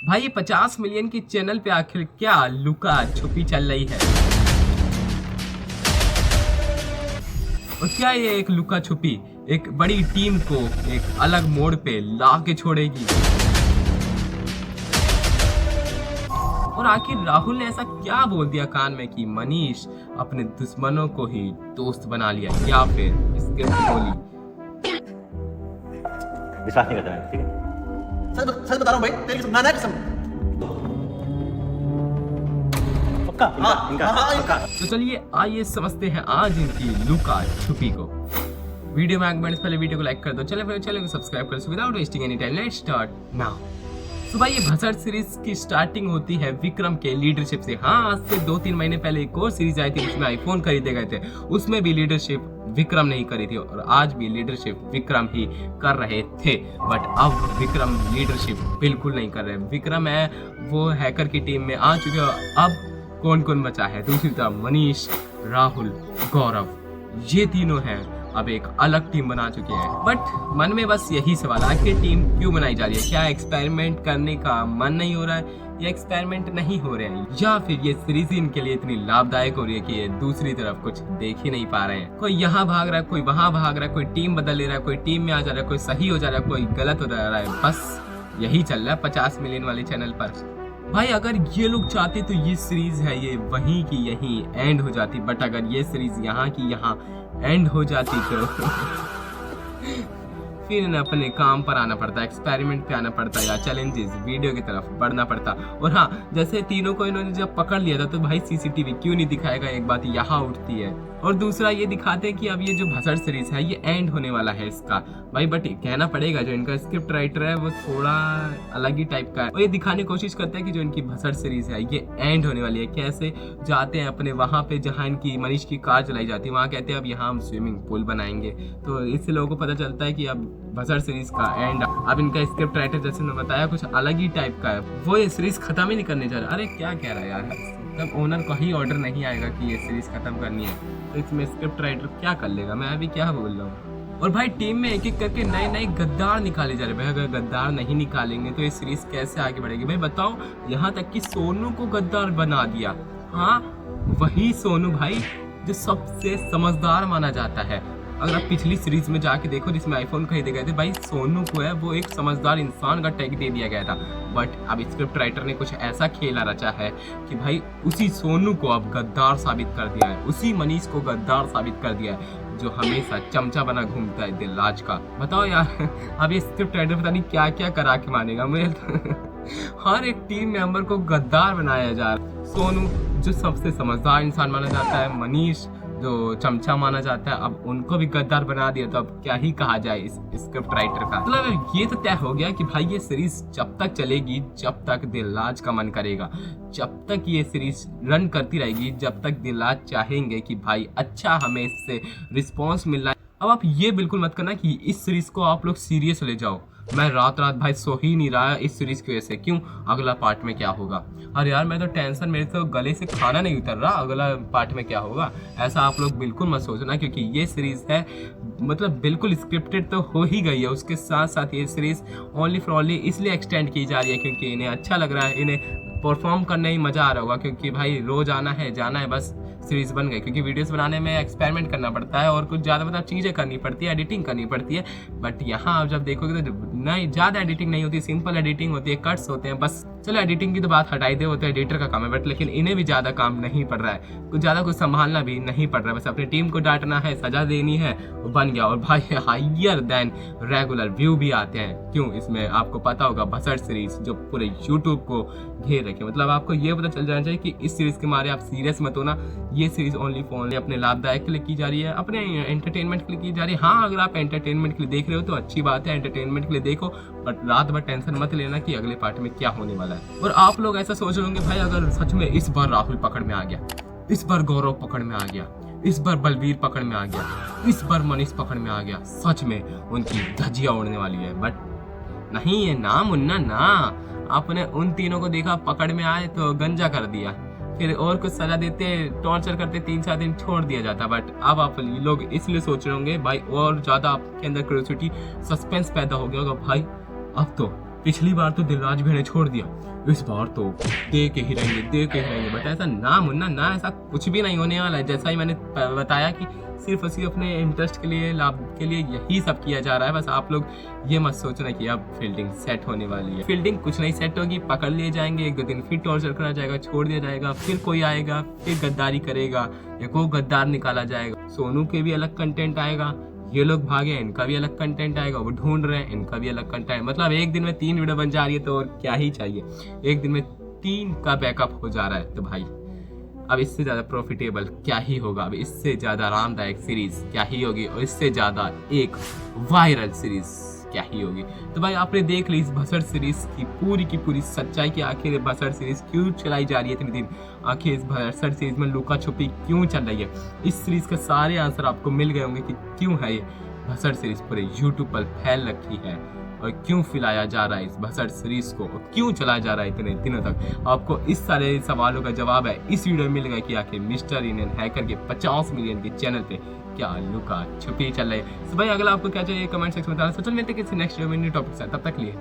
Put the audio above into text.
भाई ये 50 मिलियन की चैनल पे आखिर क्या लुका छुपी चल रही है? और क्या ये एक लुका छुपी एक बड़ी टीम को एक अलग मोड़ पे ला के छोड़ेगी? और आखिर राहुल ने ऐसा क्या बोल दिया कान में कि मनीष अपने दुश्मनों को ही दोस्त बना लिया, या फिर इसके बोली? विश्वास नहीं करता मैं, ठीक है? सच बता रहा हूँ भाई, तेरी कसम, नाना कसम। पक्का? पक्का। तो चलिए आइए समझते हैं आज इनकी लुका छुपी को। वीडियो में आगे बढ़ने से पहले वीडियो को लाइक कर दो, चैनल को सब्सक्राइब कर दो without wasting any time. Let's start now. तो भाई ये भसड़ सीरीज की स्टार्टिंग होती है विक्रम के लीडरशिप से। हाँ, आज से 2-3 महीने पहले एक और सीरीज आई थी जिसमें आईफोन खरीदे गए थे, उसमें भी लीडरशिप विक्रम ने ही करी थी और आज भी लीडरशिप विक्रम ही कर रहे थे। बट अब विक्रम लीडरशिप बिल्कुल नहीं कर रहे। विक्रम है वो हैकर की टीम में आ चुके हो। अब कौन कौन बचा है? दूसरी तरफ मनीष, राहुल, गौरव, ये तीनों हैं अब एक अलग टीम बना चुके हैं। बट मन में बस यही सवाल है कि टीम क्यों बनाई जा रही है? क्या एक्सपेरिमेंट करने का मन नहीं हो रहा है, या एक्सपेरिमेंट नहीं हो रहे हैं, या फिर ये सीरीज इनके लिए इतनी लाभदायक हो रही है कि ये दूसरी तरफ कुछ देख ही नहीं पा रहे हैं? कोई यहाँ भाग रहा है, कोई वहां भाग रहा है, कोई टीम बदल ले रहा है, कोई टीम में आ जा रहा है, कोई सही हो जा रहा है, कोई गलत हो जा रहा है। बस यही चल रहा है 50 मिलियन वाले चैनल पर। भाई अगर ये लोग चाहते तो ये सीरीज है ये वहीं की यहीं एंड हो जाती, बट अगर ये सीरीज यहाँ की यहाँ एंड हो जाती तो फिर इन्हें अपने काम पर आना पड़ता, एक्सपेरिमेंट पे आना पड़ता, या चैलेंजेस वीडियो की तरफ बढ़ना पड़ता। और हाँ, जैसे तीनों को इन्होंने जब पकड़ लिया था तो भाई सीसीटीवी क्यों नहीं दिखाएगा, एक बात यहाँ उठती है। और दूसरा ये दिखाते हैं कि अब ये जो भसड़ सीरीज है ये एंड होने वाला है इसका भाई। बट कहना पड़ेगा जो इनका स्क्रिप्ट राइटर है वो थोड़ा अलग ही टाइप का है। और ये दिखाने की कोशिश करते हैं कि जो इनकी भसड़ सीरीज है ये एंड होने वाली है। कैसे जाते हैं अपने वहां पे जहाँ इनकी मनीष की कार चलाई जाती है, वहाँ कहते हैं अब यहाँ हम स्विमिंग पूल बनाएंगे। तो इससे लोगों को पता चलता है कि अब भसड़ सीरीज का एंड, अब इनका स्क्रिप्ट राइटर जैसे मैंने बताया कुछ अलग ही टाइप का है, वो ये सीरीज खत्म ही नहीं करने जा रहा। अरे क्या कह रहा है यार, तब ओनर का ही ऑर्डर नहीं आएगा कि ये सीरीज खत्म करनी है तो इसमें स्क्रिप्ट राइटर क्या कर लेगा? मैं अभी क्या बोल रहा हूँ। और भाई टीम में एक एक करके नए नए गद्दार निकाले जा रहे हैं। भाई अगर गद्दार नहीं निकालेंगे तो ये सीरीज कैसे आगे बढ़ेगी? भाई बताओ, यहाँ तक कि सोनू को गद्दार बना दिया। हाँ, वही सोनू भाई जो सबसे समझदार माना जाता है। अगर आप पिछली सीरीज में जाके देखो जिसमें आईफोन खरीदे गए थे, भाई सोनू को है वो एक समझदार इंसान का टैग दे दिया गया था। बट अब स्क्रिप्ट राइटर ने कुछ ऐसा खेला रचा है कि भाई उसी सोनू को अब गद्दार साबित कर दिया है, उसी मनीष को गद्दार साबित कर दिया है जो हमेशा चमचा बना घूमता है दिलराज का। बताओ यार, अब ये स्क्रिप्ट राइटर पता नहीं क्या क्या करा के मानेगा मुझे तो हर एक टीम मेंबर को गद्दार बनाया जा रहा है। सोनू जो सबसे समझदार इंसान माना जाता है, मनीष जो चमचा माना जाता है, अब उनको भी गद्दार बना दिया तो अब क्या ही कहा जाए इस स्क्रिप्ट राइटर का। मतलब ये तो तय हो गया कि भाई ये सीरीज जब तक चलेगी जब तक दिलराज का मन करेगा, जब तक ये सीरीज रन करती रहेगी जब तक दिलराज चाहेंगे कि भाई अच्छा हमें इससे रिस्पॉन्स मिल रहा है। अब आप ये बिल्कुल मत करना कि इस सीरीज को आप लोग सीरियस ले जाओ। मैं रात रात भाई सो ही नहीं रहा इस सीरीज की वजह से। क्यों? अगला पार्ट में क्या होगा? अरे यार मैं तो टेंशन, मेरे तो गले से खाना नहीं उतर रहा, अगला पार्ट में क्या होगा। ऐसा आप लोग बिल्कुल मत सोचना, क्योंकि ये सीरीज है मतलब बिल्कुल स्क्रिप्टेड तो हो ही गई है। उसके साथ साथ ये सीरीज ओनली फॉर ओनली इसलिए एक्सटेंड की जा रही है क्योंकि इन्हें अच्छा लग रहा है, इन्हें परफॉर्म करने ही मजा आ रहा होगा। क्योंकि भाई रोज आना है जाना है, बस सीरीज बन गई। क्योंकि वीडियोस बनाने में एक्सपेरिमेंट करना पड़ता है और कुछ ज़्यादा मतलब चीज़ें करनी पड़ती है, एडिटिंग करनी पड़ती है। बट यहाँ आप जब देखोगे तो नहीं, ज़्यादा एडिटिंग नहीं होती, सिंपल एडिटिंग होती है, कट्स होते हैं बस। चलो एडिटिंग की तो बात हटाई दे, वो तो एडिटर का काम है। बट लेकिन इन्हें भी ज़्यादा काम नहीं पड़ रहा है, कुछ ज़्यादा कुछ संभालना भी नहीं पड़ रहा है। बस अपनी टीम को डांटना है, सजा देनी है, बन गया। और भाई हाइयर देन रेगुलर व्यू भी आते हैं। क्यों? इसमें आपको पता होगा भसड़ सीरीज जो पूरे यूट्यूब को घेर रखे। मतलब आपको ये पता चल जाना चाहिए कि इस सीरीज के मारे आप सीरियस मत होना। ये सीरीज ओनली फॉर अपने लाभदायक के लिए की जा रही है, अपने एंटरटेनमेंट के लिए की जा रही है। हाँ, अगर आप एंटरटेनमेंट के लिए देख रहे हो तो अच्छी बात है, एंटरटेनमेंट के लिए देखो, बट रात भर टेंशन मत लेना कि अगले पार्ट में क्या होने वाला है। और आप लोग ऐसा सोच रहे होंगे भाई अगर सच में इस बार राहुल पकड़ में आ गया, इस बार गौरव पकड़ में आ गया, इस बार बलवीर पकड़ में आ गया, इस बार मनीष पकड़ में आ गया, सच में उनकी धज्जियां उड़ने वाली है। बट नहीं, ये ना मुन्ना ना, आपने उन तीनों को देखा पकड़ में आए तो गंजा कर दिया, फिर और कुछ सजा देते, टॉर्चर करते, 3-4 दिन छोड़ दिया जाता। बट अब आप लोग इसलिए सोच रहे होंगे भाई और ज़्यादा आपके अंदर क्यूरियोसिटी, सस्पेंस पैदा हो गया होगा भाई अब तो पिछली बार तो दिलराज भी ने छोड़ दिया, इस बार तो दे के ही रहेंगे। बट ऐसा ना मुन्ना ना, ऐसा कुछ भी नहीं होने वाला है। जैसा ही मैंने बताया कि सिर्फ अपने इंटरेस्ट के लिए, लाभ के लिए यही सब किया जा रहा है। बस आप लोग ये मत सोचना कि अब फील्डिंग सेट होने वाली है। फील्डिंग कुछ नहीं सेट होगी, पकड़ लिए जाएंगे, 1-2 दिन फिर टॉर्चर करा जाएगा, छोड़ दिया जाएगा, फिर कोई आएगा, फिर गद्दारी करेगा, एक वो गद्दार निकाला जाएगा। सोनू के भी अलग कंटेंट आएगा, ये लोग भागे, इनका भी अलग कंटेंट आएगा, वो ढूंढ रहे हैं, इनका भी अलग कंटेंट। मतलब एक दिन में 3 वीडियो बन जा रही है, तो और क्या ही चाहिए। एक दिन में 3 का बैकअप हो जा रहा है, तो भाई अब इससे ज़्यादा प्रॉफिटेबल क्या ही होगा, अब इससे ज़्यादा आरामदायक सीरीज क्या ही होगी, और इससे ज़्यादा एक वायरल सीरीज क्या ही होगी। तो भाई आपने देख ली इस भसड़ सीरीज की पूरी सच्चाई कि आखिर ये भसड़ सीरीज क्यों चलाई जा रही है इतने दिन, आखिर इस भसड़ सीरीज में लुका छुपी क्यों चल रही है। इस सीरीज के सारे आंसर आपको मिल गए होंगे कि क्यों है ये भसड़ सीरीज पूरे यूट्यूब पर फैल रखी है, और क्यों फैलाया जा रहा है इस भसड़ सीरीज को, और क्यों चलाया जा रहा है इतने दिनों तक। आपको इस सारे सवालों का जवाब है इस वीडियो में मिल गया कि आखिर मिस्टर इंडियन हैकर के 50 मिलियन के चैनल पे क्या लुका छुपी चल रही है। तो भाई अगला आपको क्या चाहिए कमेंट सेक्शन में बताना। सोचल मिलते हैं किसी नेक्स्ट वीडियो में न्यू टॉपिक से, तब तक लिए